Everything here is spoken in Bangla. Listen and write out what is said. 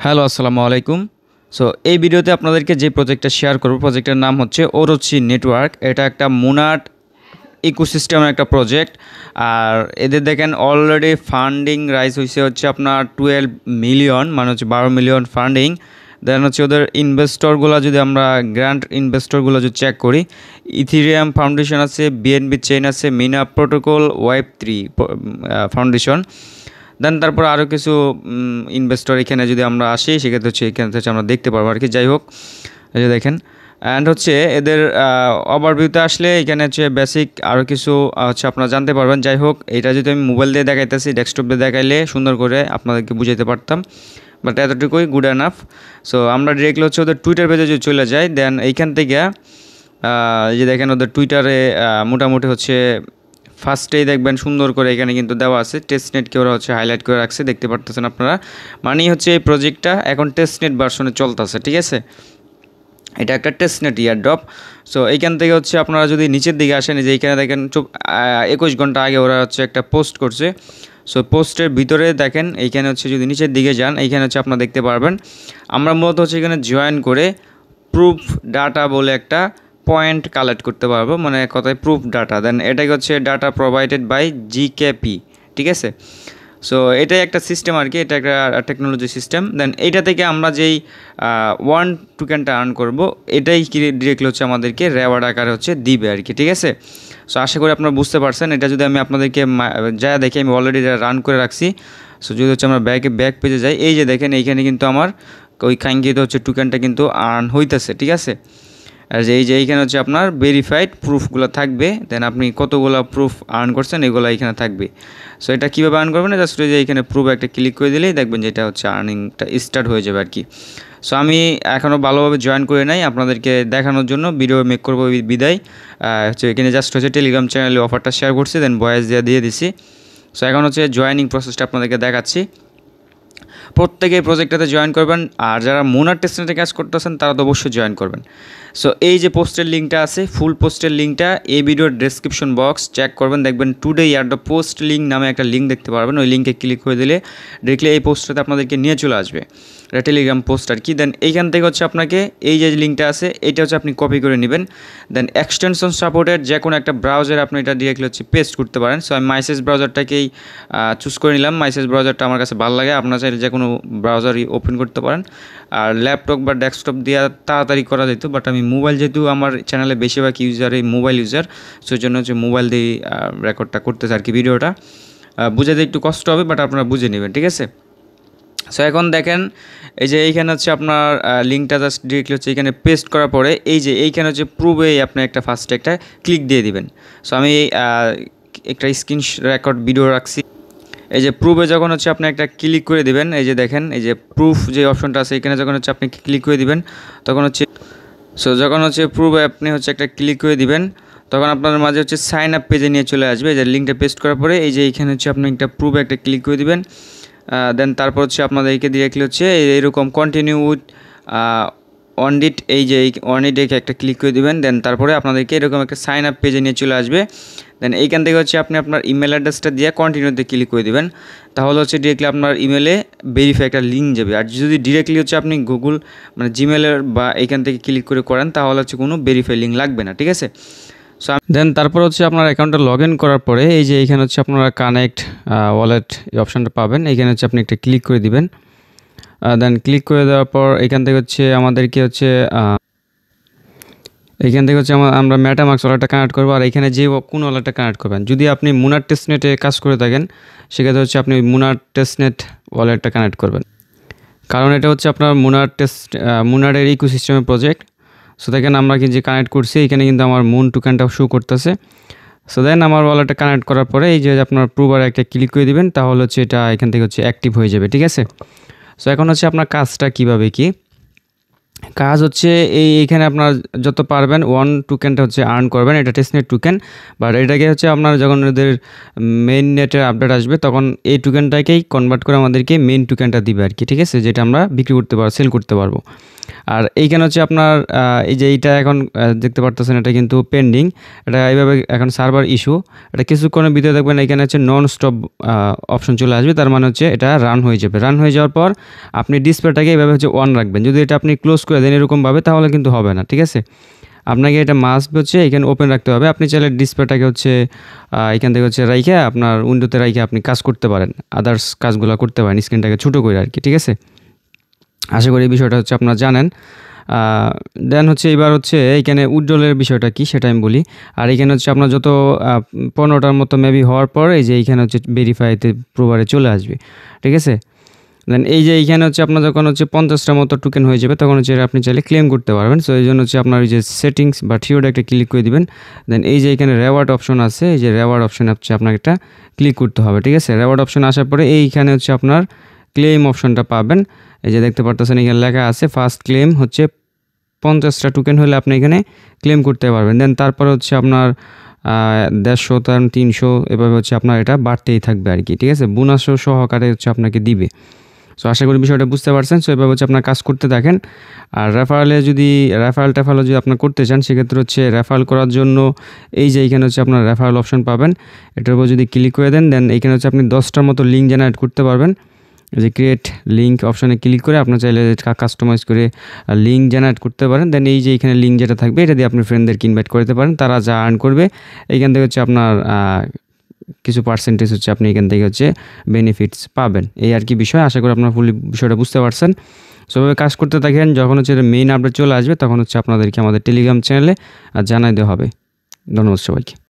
হ্যালো, আসসালামু আলাইকুম। সো এই ভিডিওতে আপনাদেরকে যে প্রজেক্টটা শেয়ার করব, প্রজেক্টের নাম হচ্ছে ওরোচি নেটওয়ার্ক। এটা একটা মোনাট ইকোসিস্টেমের একটা প্রজেক্ট। আর এদের দেখেন অলরেডি ফান্ডিং রাইজ হয়েছে হচ্ছে আপনার 12 মিলিয়ন, মানে হচ্ছে 12 মিলিয়ন ফান্ডিং। দেন হচ্ছে ওদের ইনভেস্টরগুলো যদি আমরা গ্র্যান্ড ইনভেস্টরগুলো যদি চেক করি, ইথিরিয়াম ফাউন্ডেশন আছে, বিএনবি চেইন আছে, মিনা প্রোটোকল, ওয়েব3 ফাউন্ডেশন। দেন তারপর আরও কিছু ইনভেস্টর এখানে যদি আমরা আসি, সেক্ষেত্রে হচ্ছে এখানে হচ্ছে আমরা দেখতে পারবো আর কি। যাই হোক, এই যে দেখেন। অ্যান্ড হচ্ছে এদের ওভারভিউতে আসলে এখানে হচ্ছে বেসিক আরও কিছু হচ্ছে আপনারা জানতে পারবেন। যাই হোক, এটা যদি আমি মোবাইল দিয়ে দেখাইতেছি, ডেস্কটপ দিয়ে দেখাইলে সুন্দর করে আপনাদেরকে বুঝাইতে পারতাম, বাট এতটুকুই গুড এনাফ। সো আমরা ডিরেক্টলি হচ্ছে ওদের টুইটার পেজে যদি চলে যাই, দেন এইখান থেকে এই যে দেখেন ওদের টুইটারে মোটামুটি হচ্ছে ফার্স্টেই দেখবেন সুন্দর করে এখানে কিন্তু দেওয়া আছে টেস্টনেটকে ওরা হচ্ছে হাইলাইট করে রাখছে, দেখতে পারতেছেন আপনারা। মানেই হচ্ছে এই প্রজেক্টটা এখন টেস্টনেট ভার্সনে চলতেছে, ঠিক আছে। এটা একটা টেস্টনেট ইয়ারড্রপ। সো এইখান থেকে হচ্ছে আপনারা যদি নিচের দিকে আসেন, যে এইখানে দেখেন 21 ঘন্টা আগে ওরা হচ্ছে একটা পোস্ট করছে। সো পোস্টের ভিতরে দেখেন এইখানে হচ্ছে যদি নিচের দিকে যান, এইখানে হচ্ছে আপনারা দেখতে পারবেন আমরা মূলত হচ্ছে এখানে জয়েন করে প্রুফ ডাটা বলে একটা পয়েন্ট কালেক্ট করতে পারবো, মানে কথায় প্রুফ ডাটা। দেন এটাকে হচ্ছে ডাটা প্রোভাইডেড বাই জিকেপি, ঠিক আছে। সো এটাই একটা সিস্টেম আর কি, এটা একটা টেকনোলজি সিস্টেম। দেন এইটা থেকে আমরা যেই 1 টোকেনটা আর্ন করব, এটাই ডিরেক্টলি হচ্ছে আমাদেরকে রেওয়ার্ড আকারে হচ্ছে দিবে আর কি, ঠিক আছে। সো আশা করি আপনারা বুঝতে পারছেন। এটা যদি আমি আপনাদেরকে যা দেখি, আমি অলরেডি রান করে রাখছি। সো যদি হচ্ছে আমরা ব্যাক পেজে যাই, এই যে দেখেন এইখানে কিন্তু আমার ওই কাঙ্ক্ষিত হচ্ছে টোকেনটা কিন্তু আর্ন হইতেছে, ঠিক আছে। আর এই যে এইখানে হচ্ছে আপনার ভেরিফাইড প্রুফগুলো থাকবে, দেন আপনি কতগুলো প্রুফ আর্ন করছেন এগুলো এইখানে থাকবে। সো এটা কীভাবে আর্ন করবেন, জাস্ট যে এইখানে প্রুফ একটা ক্লিক করে দিলেই দেখবেন যে এটা হচ্ছে আর্নিংটা স্টার্ট হয়ে যাবে আর কি। সো আমি এখনও ভালোভাবে জয়েন করে নাই, আপনাদেরকে দেখানোর জন্য ভিডিও মেক করবো বিদায়। হচ্ছে এখানে জাস্ট হচ্ছে টেলিগ্রাম চ্যানেলে অফারটা শেয়ার করছি, দেন ভয়েস দিয়ে দিছি। সো এখন হচ্ছে জয়েনিং প্রসেসটা আপনাদেরকে দেখাচ্ছি। প্রত্যেকে এই প্রজেক্টটাতে জয়েন করবেন, আর যারা মোনার টেস্টনেটে কাজ করতেছেন তারা তো অবশ্যই জয়েন করবেন। সো এই যে পোস্টের লিঙ্কটা আছে, ফুল পোস্টের লিঙ্কটা এই ভিডিওর ডেসক্রিপশন বক্স চেক করবেন, দেখবেন টুডে ইয়ারড্রপ পোস্ট লিঙ্ক নামে একটা লিঙ্ক দেখতে পারবেন। ওই লিঙ্কে ক্লিক করে দিলে ডিরেক্টলি এই পোস্টটাতে আপনাদেরকে নিয়ে চলে আসবে, এটা টেলিগ্রাম পোস্ট আর কি। দেন এইখান থেকে হচ্ছে আপনাকে এই যে লিঙ্কটা আছে, এটা হচ্ছে আপনি কপি করে নেবেন। দেন এক্সটেনশন সাপোর্টেড যে কোনো একটা ব্রাউজার আপনি এটা ডিরেক্টলি হচ্ছে পেস্ট করতে পারেন। সো আমি মাইসেজ ব্রাউজারটাকেই চুজ করে নিলাম। মাইসেজ ব্রাউজারটা আমার কাছে ভালো লাগে, আপনার চাইলে যে কোনো ব্রাউজারই ওপেন করতে পারেন। আর ল্যাপটপ বা ডেস্কটপ দিয়ে তাড়াতাড়ি করা যেত, বাট আমি মোবাইল, যেহেতু আমার চ্যানেলে বেশিরভাগ ইউজার এই মোবাইল ইউজার, সেই জন্য হচ্ছে মোবাইল দিয়ে রেকর্ডটা করতেছে আর কি। ভিডিওটা বুঝাতে একটু কষ্ট হবে, বাট আপনারা বুঝে নেবেন, ঠিক আছে। সো এখন দেখেন এই যে এইখানে হচ্ছে আপনার লিঙ্কটা জাস্ট ডিরেক্টলি হচ্ছে এইখানে পেস্ট করার পরে এই যে এইখানে হচ্ছে প্রুভে আপনি একটা ফার্স্টে একটা ক্লিক দিয়ে দিবেন। সো আমি একটা স্ক্রিন রেকর্ড ভিডিও রাখছি। এই যে প্রুফে যখন হচ্ছে আপনি একটা ক্লিক করে দিবেন, এই যে দেখেন এই যে প্রুফ যে অপশনটা আছে এখানে যখন হচ্ছে আপনি ক্লিক করে দিবেন, তখন হচ্ছে যখন হচ্ছে প্রুফে আপনি হচ্ছে একটা ক্লিক করে দিবেন, তখন আপনার মাঝে হচ্ছে সাইন আপ পেজে নিয়ে চলে আসবে। এই যে লিঙ্কটা পেস্ট করার পরে এই যে এইখানে হচ্ছে আপনি একটা প্রুফে একটা ক্লিক করে দিবেন। দেন তারপর হচ্ছে আপনাদেরকে ডিরেক্টলি হচ্ছে এরকম কন্টিনিউ উইথ অনডিট, এই যে অনডিটে একটা ক্লিক করে দিবেন। দেন তারপরে আপনাদেরকে এরকম একটা সাইন আপ পেজে নিয়ে চলে আসবে। দেন এইখান থেকে হচ্ছে আপনি আপনার ইমেল অ্যাড্রেসটা দিয়ে কন্টিনিউতে ক্লিক করে দিবেন, তাহলে হচ্ছে ডিরেক্টলি আপনার ইমেলে ভেরিফাই একটা লিঙ্ক যাবে। আর যদি ডিরেক্টলি হচ্ছে আপনি গুগল মানে জিমেলের বা এইখান থেকে ক্লিক করে করেন, তাহলে হচ্ছে কোনো ভেরিফাই লিঙ্ক লাগবে না, ঠিক আছে। সো দেন তারপর হচ্ছে আপনার অ্যাকাউন্টটা লগ ইন করার পরে এই যে এইখানে হচ্ছে আপনারা কানেক্ট ওয়ালেট এই অপশানটা পাবেন, এইখানে হচ্ছে আপনি একটা ক্লিক করে দিবেন। দেন ক্লিক করে দেওয়ার পর এখান থেকে হচ্ছে আমাদেরকে হচ্ছে এইখান থেকে হচ্ছে আমরা মেটামাক্স ওয়ালেটটা কানেক্ট করবো। আর এখানে যে কোন ওয়ালেটটা কানেক্ট করবেন, যদি আপনি মুনার টেস্টনেটে কাজ করে থাকেন সেক্ষেত্রে হচ্ছে আপনি মুনার টেস্টনেট ওয়ালেটটা কানেক্ট করবেন, কারণ এটা হচ্ছে আপনার মুনারের ইকোসিস্টেমের প্রজেক্ট। সো দেখেন আমরা যে কানেক্ট করছি এখানে কিন্তু আমার মুন টোকেনটাও শো করতেছে। সো দেন আমার ওয়ালেটটা কানেক্ট করার পরে এই যে আপনার প্রুভার একটা ক্লিক করে দিবেন, তাহলে হচ্ছে এটা এখান থেকে হচ্ছে অ্যাক্টিভ হয়ে যাবে, ঠিক আছে। সো এখন হচ্ছে আপনার কাজটা কীভাবে কি কাজ হচ্ছে, এইখানে আপনার যত পারবেন 1 টোকেনটা হচ্ছে আর্ন করবেন, এটা টেস্টনেট টোকেন। বাট এটাকে হচ্ছে আপনার যখন ওদের মেইন নেটের আপডেট আসবে তখন এই টোকেনটাকেই কনভার্ট করে আমাদেরকে মেইন টোকেনটা দিবে আর কি, ঠিক আছে, যেটা আমরা বিক্রি করতে পারবো, সেল করতে পারবো। আর এইখানে হচ্ছে আপনার এই যে এইটা এখন দেখতে পারতেছেন, এটা কিন্তু পেন্ডিং, এটা এইভাবে এখন সার্ভার ইস্যু, এটা কিছুক্ষণের ভিতরে দেখবেন এখানে হচ্ছে নন স্টপ অপশন চলে আসবে, তার মানে হচ্ছে এটা রান হয়ে যাবে। রান হয়ে যাওয়ার পর আপনি ডিসপ্লেটাকে এইভাবে হচ্ছে অন রাখবেন। যদি এটা আপনি ক্লোজ করে দেন এরকমভাবে, তাহলে কিন্তু হবে না, ঠিক আছে। আপনাকে এটা মাস্ট হচ্ছে এখানে ওপেন রাখতে হবে। আপনি চাইলে ডিসপ্লেটাকে হচ্ছে এখান থেকে হচ্ছে রাইখে আপনার উইন্ডোতে রাইখে আপনি কাজ করতে পারেন, আদার্স কাজগুলো করতে পারেন স্ক্রিনটাকে ছোটো করে আর কি, ঠিক আছে। আশা করি এই বিষয়টা হচ্ছে আপনারা জানেন। দেন হচ্ছে এবার হচ্ছে এইখানে উইথড্রলের বিষয়টা কি সেটা আমি বলি। আর এখানে হচ্ছে আপনার যত 15টার মতো মেবি হওয়ার পর এই যে এইখানে হচ্ছে ভেরিফাইতে প্রোভারে চলে আসবে, ঠিক আছে। দেন এই যে এইখানে হচ্ছে আপনার যখন হচ্ছে 50টার মতো টোকেন হয়ে যাবে, তখন হচ্ছে আপনি চাইলে ক্লেম করতে পারবেন। সো এই জন্য হচ্ছে আপনার এই যে সেটিংস বা থিওটা একটা ক্লিক করে দিবেন। দেন এই যে এখানে রেওয়ার্ড অপশন আছে, এই যে রেওয়ার্ড অপশন হচ্ছে আপনাকে একটা ক্লিক করতে হবে, ঠিক আছে। রেওয়ার্ড অপশন আসার পরে এইখানে হচ্ছে আপনার ক্লেম অপশনটা পাবেন। এই যে দেখতে পারতেছেন এখানে লেখা আছে ফার্স্ট ক্লেম হচ্ছে 50টা টোকেন হলে আপনি এখানে ক্লেম করতে পারবেন। দেন তারপর হচ্ছে আপনার 150, তার 300 এভাবে হচ্ছে আপনার এটা বাড়তেই থাকবে আর কি, ঠিক আছে। বোনাসও সহকারে হচ্ছে আপনাকে দিবে। সো আশা করি বিষয়টা বুঝতে পারছেন। সো এভাবে হচ্ছে আপনার কাজ করতে থাকেন। আর রেফারেল যদি আপনার করতে চান, সেক্ষেত্রে হচ্ছে রেফারেল করার জন্য এই যে এইখানে হচ্ছে আপনার রেফারেল অপশন পাবেন, এটার উপর যদি ক্লিক করে দেন, দেন এইখানে হচ্ছে আপনি 10টার মতো লিঙ্ক জেনারেট করতে পারবেন। যে ক্রিয়েট লিঙ্ক অপশনে ক্লিক করে আপনার চাইলে কাস্টমাইজ করে লিঙ্ক জেনারেট করতে পারেন। দেন এই যে এখানে লিঙ্ক যেটা থাকবে, এটা দিয়ে আপনি ফ্রেন্ডদেরকে ইনভাইট করতে পারেন, তারা যা আর্ন করবে এইখান থেকে হচ্ছে আপনার কিছু পার্সেন্টেজ হচ্ছে আপনি এখান থেকে হচ্ছে বেনিফিটস পাবেন। এই আর কি বিষয়। আশা করি আপনার ফুল বিষয়টা বুঝতে পারছেন। সবাই কাজ করতে থাকেন, যখন হচ্ছে মেইন আপডেট চলে আসবে তখন হচ্ছে আপনাদেরকে আমাদের টেলিগ্রাম চ্যানেলে জানাই দেওয়া হবে। ধন্যবাদ সবাইকে।